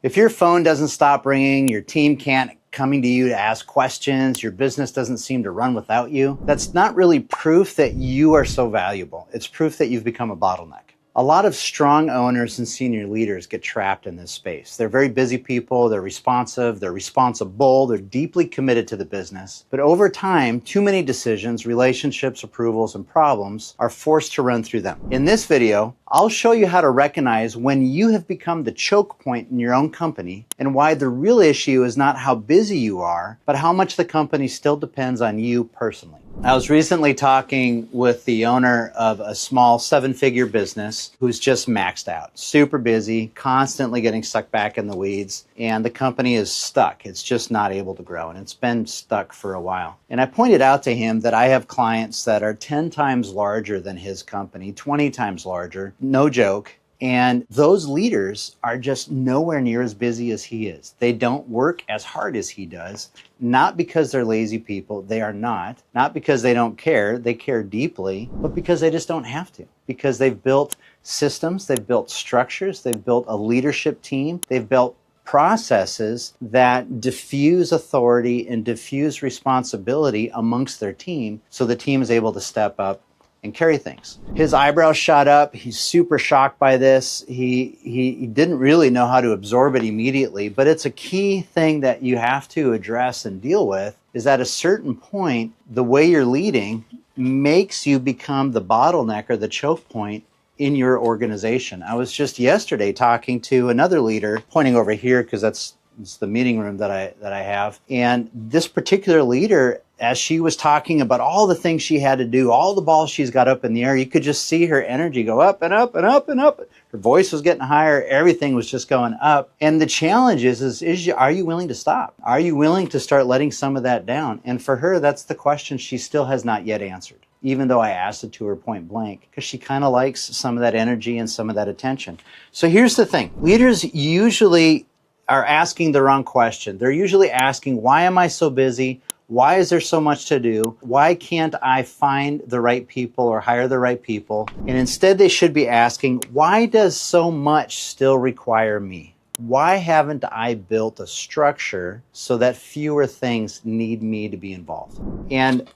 If your phone doesn't stop ringing, your team can't coming to you to ask questions, your business doesn't seem to run without you, that's not really proof that you are so valuable. It's proof that you've become a bottleneck. A lot of strong owners and senior leaders get trapped in this space. They're very busy people, they're responsive, they're responsible, they're deeply committed to the business. But over time, too many decisions, relationships, approvals, and problems are forced to run through them. In this video, I'll show you how to recognize when you have become the choke point in your own company and why the real issue is not how busy you are, but how much the company still depends on you personally. I was recently talking with the owner of a small 7-figure business who's just maxed out, super busy, constantly getting stuck back in the weeds, and the company is stuck. It's just not able to grow, and it's been stuck for a while. And I pointed out to him that I have clients that are 10 times larger than his company, 20 times larger, no joke. And those leaders are just nowhere near as busy as he is. They don't work as hard as he does, not because they're lazy people. They are not because they don't care. They care deeply, but because they just don't have to. Because they've built systems, they've built structures, they've built a leadership team, they've built processes that diffuse authority and diffuse responsibility amongst their team so the team is able to step up and carry things. His eyebrows shot up. He's super shocked by this. He didn't really know how to absorb it immediately, but it's a key thing that you have to address and deal with is at a certain point, the way you're leading makes you become the bottleneck or the choke point in your organization. I was just yesterday talking to another leader, pointing over here because it's the meeting room that I have. And this particular leader, as she was talking about all the things she had to do, all the balls she's got up in the air, you could just see her energy go up and up and up and up. Her voice was getting higher. Everything was just going up. And the challenge is are you willing to stop? Are you willing to start letting some of that down? And for her, that's the question she still has not yet answered, even though I asked it to her point blank, because she kind of likes some of that energy and some of that attention. So here's the thing. Leaders usually are asking the wrong question. They're usually asking, why am I so busy? Why is there so much to do? Why can't I find the right people or hire the right people? And instead they should be asking, why does so much still require me? Why haven't I built a structure so that fewer things need me to be involved? And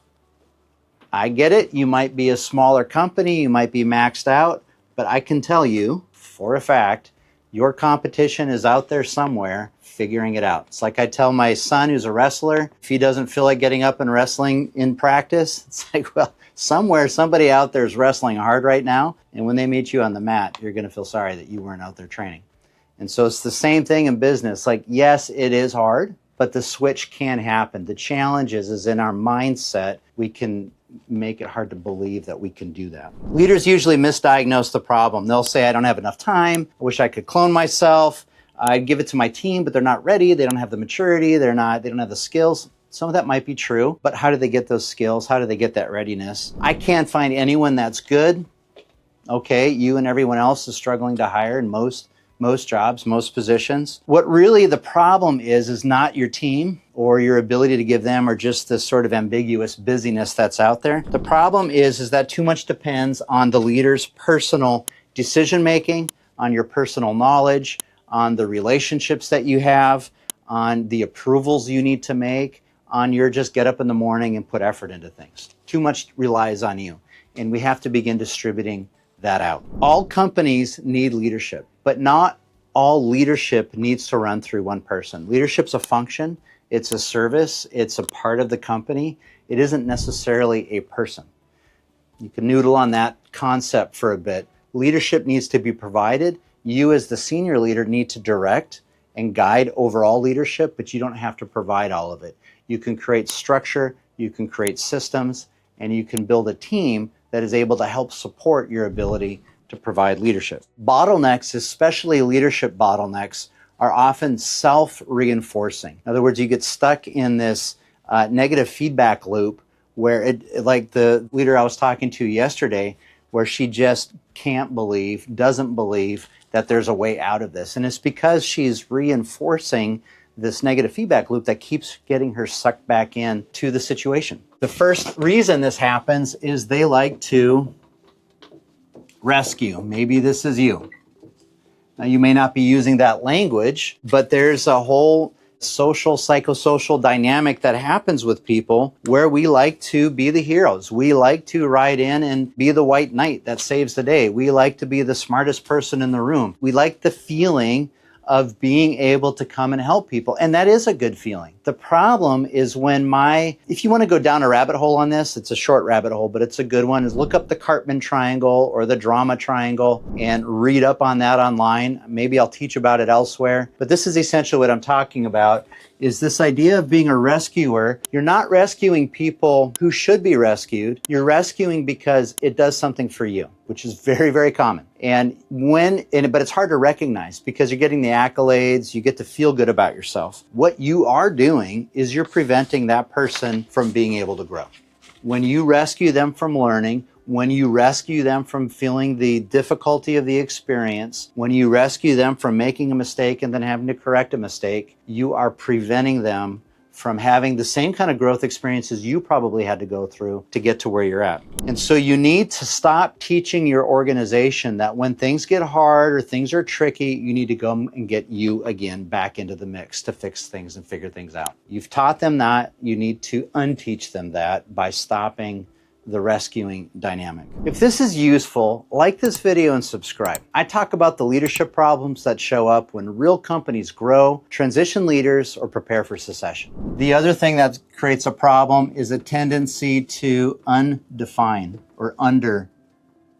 I get it. You might be a smaller company. You might be maxed out. But I can tell you for a fact, your competition is out there somewhere figuring it out. It's like I tell my son who's a wrestler, if he doesn't feel like getting up and wrestling in practice, it's like, well, somewhere somebody out there is wrestling hard right now. And when they meet you on the mat, you're going to feel sorry that you weren't out there training. And so it's the same thing in business. Like, yes, it is hard, but the switch can happen. The challenge is in our mindset, we can make it hard to believe that we can do that. Leaders usually misdiagnose the problem. They'll say, I don't have enough time. I wish I could clone myself. I'd give it to my team, but they're not ready. They don't have the maturity. They don't have the skills. Some of that might be true, but how do they get those skills? How do they get that readiness? I can't find anyone that's good. Okay, you and everyone else is struggling to hire in most jobs, most positions. What really the problem is not your team or your ability to give them or just this sort of ambiguous busyness that's out there. The problem is that too much depends on the leader's personal decision-making, on your personal knowledge, on the relationships that you have, on the approvals you need to make, on your just get up in the morning and put effort into things. Too much relies on you. And we have to begin distributing that out. All companies need leadership, but not all leadership needs to run through one person. Leadership's a function, it's a service, it's a part of the company. It isn't necessarily a person. You can noodle on that concept for a bit. Leadership needs to be provided. You as the senior leader need to direct and guide overall leadership, but you don't have to provide all of it. You can create structure, you can create systems, and you can build a team that is able to help support your ability to provide leadership. Bottlenecks, especially leadership bottlenecks, are often self-reinforcing. In other words, you get stuck in this negative feedback loop where like the leader I was talking to yesterday, where she just doesn't believe that there's a way out of this. And it's because she's reinforcing this negative feedback loop that keeps getting her sucked back in to the situation. The first reason this happens is they like to rescue. Maybe this is you. Now, you may not be using that language, but there's a whole social, psychosocial dynamic that happens with people where we like to be the heroes. We like to ride in and be the white knight that saves the day. We like to be the smartest person in the room. We like the feeling of being able to come and help people. And that is a good feeling. The problem is if you want to go down a rabbit hole on this, it's a short rabbit hole, but it's a good one, is look up the Cartman triangle or the drama triangle and read up on that online. Maybe I'll teach about it elsewhere. But this is essentially what I'm talking about, is this idea of being a rescuer. You're not rescuing people who should be rescued. You're rescuing because it does something for you, which is very, very common. But it's hard to recognize because you're getting the accolades, you get to feel good about yourself. What you are doing is you're preventing that person from being able to grow. When you rescue them from learning, when you rescue them from feeling the difficulty of the experience, when you rescue them from making a mistake and then having to correct a mistake, you are preventing them from having the same kind of growth experiences you probably had to go through to get to where you're at. And so you need to stop teaching your organization that when things get hard or things are tricky, you need to go and get you again back into the mix to fix things and figure things out. You've taught them that. You need to unteach them that by stopping the rescuing dynamic. If this is useful, like this video and subscribe. I talk about the leadership problems that show up when real companies grow, transition leaders, or prepare for secession. The other thing that creates a problem is a tendency to undefine or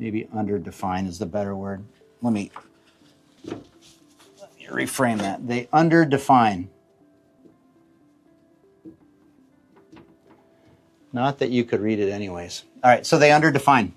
maybe underdefine is the better word. Let me reframe that. They underdefine. Not that you could read it anyways. All right, so they underdefine.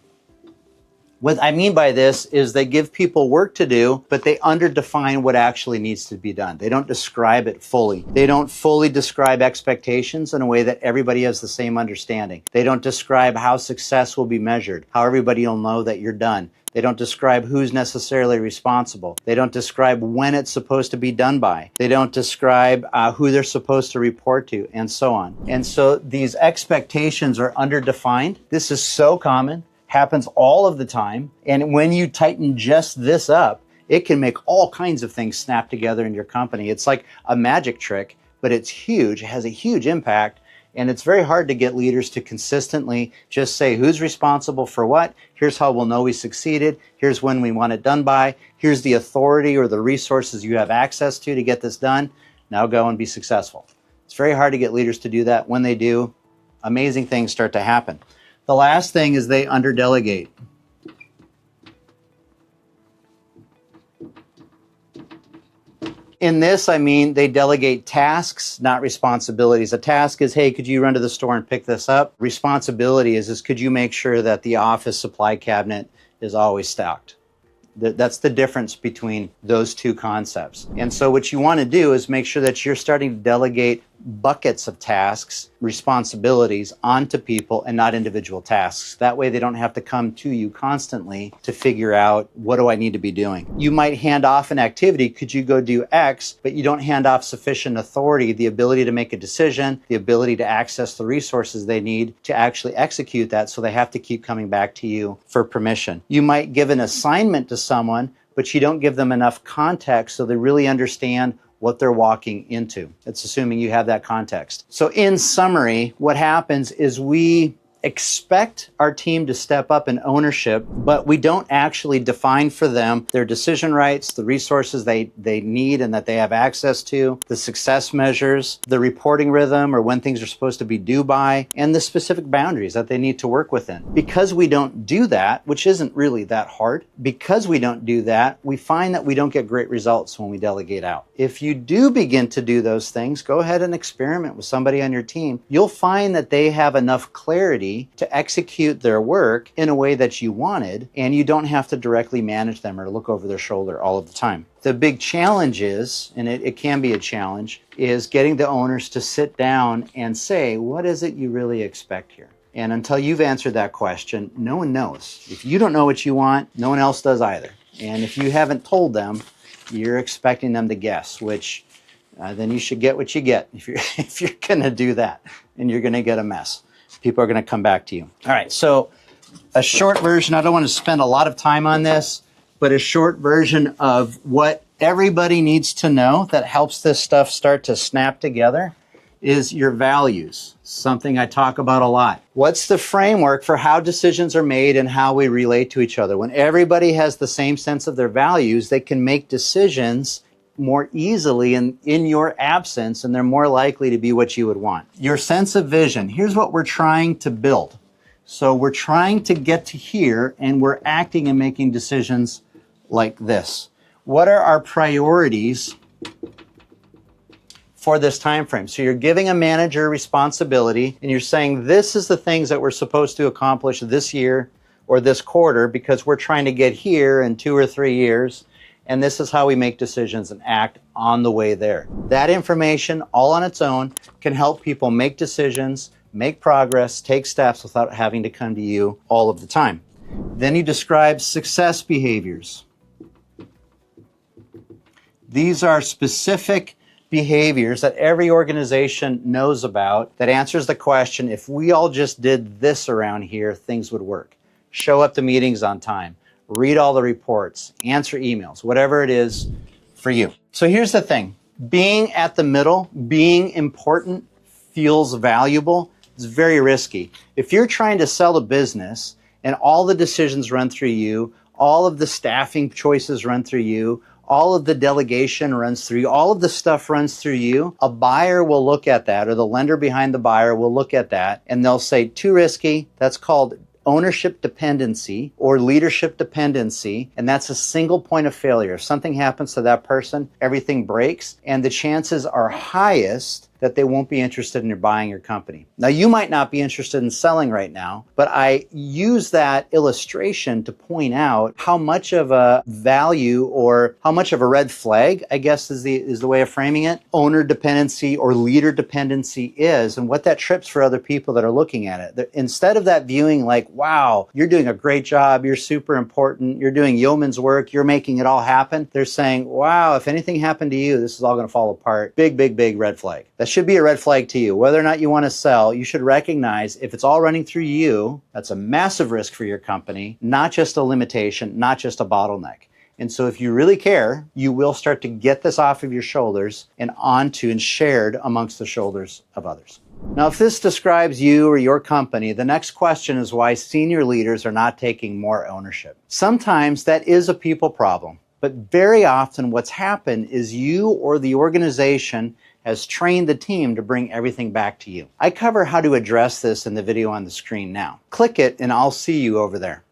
What I mean by this is they give people work to do, but they underdefine what actually needs to be done. They don't describe it fully. They don't fully describe expectations in a way that everybody has the same understanding. They don't describe how success will be measured, how everybody will know that you're done. They don't describe who's necessarily responsible. They don't describe when it's supposed to be done by. They don't describe who they're supposed to report to, and so on. And so these expectations are underdefined. This is so common, happens all of the time. And when you tighten just this up, it can make all kinds of things snap together in your company. It's like a magic trick, but it's huge. It has a huge impact. And it's very hard to get leaders to consistently just say who's responsible for what. Here's how we'll know we succeeded. Here's when we want it done by. Here's the authority or the resources you have access to get this done. Now go and be successful. It's very hard to get leaders to do that. When they do, amazing things start to happen. The last thing is they underdelegate. In this, I mean, they delegate tasks, not responsibilities. A task is, hey, could you run to the store and pick this up? Responsibility is could you make sure that the office supply cabinet is always stocked? That's the difference between those two concepts. And so what you want to do is make sure that you're starting to delegate buckets of tasks, responsibilities onto people and not individual tasks. That way they don't have to come to you constantly to figure out, what do I need to be doing? You might hand off an activity, could you go do X, but you don't hand off sufficient authority, the ability to make a decision, the ability to access the resources they need to actually execute that, so they have to keep coming back to you for permission. You might give an assignment to someone, but you don't give them enough context so they really understand what they're walking into. It's assuming you have that context. So in summary, what happens is we expect our team to step up in ownership, but we don't actually define for them their decision rights, the resources they need and that they have access to, the success measures, the reporting rhythm or when things are supposed to be due by, and the specific boundaries that they need to work within. Because we don't do that, which isn't really that hard, because we don't do that, we find that we don't get great results when we delegate out. If you do begin to do those things, go ahead and experiment with somebody on your team. You'll find that they have enough clarity to execute their work in a way that you wanted, and you don't have to directly manage them or look over their shoulder all of the time. The big challenge is, and it can be a challenge, is getting the owners to sit down and say, what is it you really expect here? And until you've answered that question, no one knows. If you don't know what you want, no one else does either. And if you haven't told them, you're expecting them to guess, which then you should get what you get if you're going to do that, and you're going to get a mess. People are going to come back to you. All right, so a short version. I don't want to spend a lot of time on this, but a short version of what everybody needs to know that helps this stuff start to snap together is your values, something I talk about a lot. What's the framework for how decisions are made and how we relate to each other? When everybody has the same sense of their values, they can make decisions more easily in your absence, and they're more likely to be what you would want. Your sense of vision. Here's what we're trying to build. So we're trying to get to here, and we're acting and making decisions like this. What are our priorities for this time frame? So you're giving a manager responsibility, and you're saying this is the things that we're supposed to accomplish this year or this quarter because we're trying to get here in 2 or 3 years, and this is how we make decisions and act on the way there. That information all on its own can help people make decisions, make progress, take steps without having to come to you all of the time. Then you describe success behaviors. These are specific behaviors that every organization knows about that answers the question, if we all just did this around here, things would work. Show up to meetings on time, read all the reports, answer emails, whatever it is for you. So here's the thing. Being at the middle, being important, feels valuable, is very risky. If you're trying to sell a business and all the decisions run through you, all of the staffing choices run through you, all of the delegation runs through you, all of the stuff runs through you, a buyer will look at that, or the lender behind the buyer will look at that, and they'll say, too risky. That's called ownership dependency or leadership dependency, and that's a single point of failure. If something happens to that person, everything breaks, and the chances are highest that they won't be interested in buying your company. Now, you might not be interested in selling right now, but I use that illustration to point out how much of a value or how much of a red flag, I guess is the way of framing it, owner dependency or leader dependency is, and what that trips for other people that are looking at it. Instead of that viewing like, wow, you're doing a great job, you're super important, you're doing yeoman's work, you're making it all happen, they're saying, wow, if anything happened to you, this is all going to fall apart. Big, big, big red flag. That should be a red flag to you. Whether or not you want to sell, you should recognize if it's all running through you, that's a massive risk for your company, not just a limitation, not just a bottleneck. And so if you really care, you will start to get this off of your shoulders and onto and shared amongst the shoulders of others. Now, if this describes you or your company, the next question is why senior leaders are not taking more ownership. Sometimes that is a people problem, but very often what's happened is you or the organization has trained the team to bring everything back to you. I cover how to address this in the video on the screen now. Click it and I'll see you over there.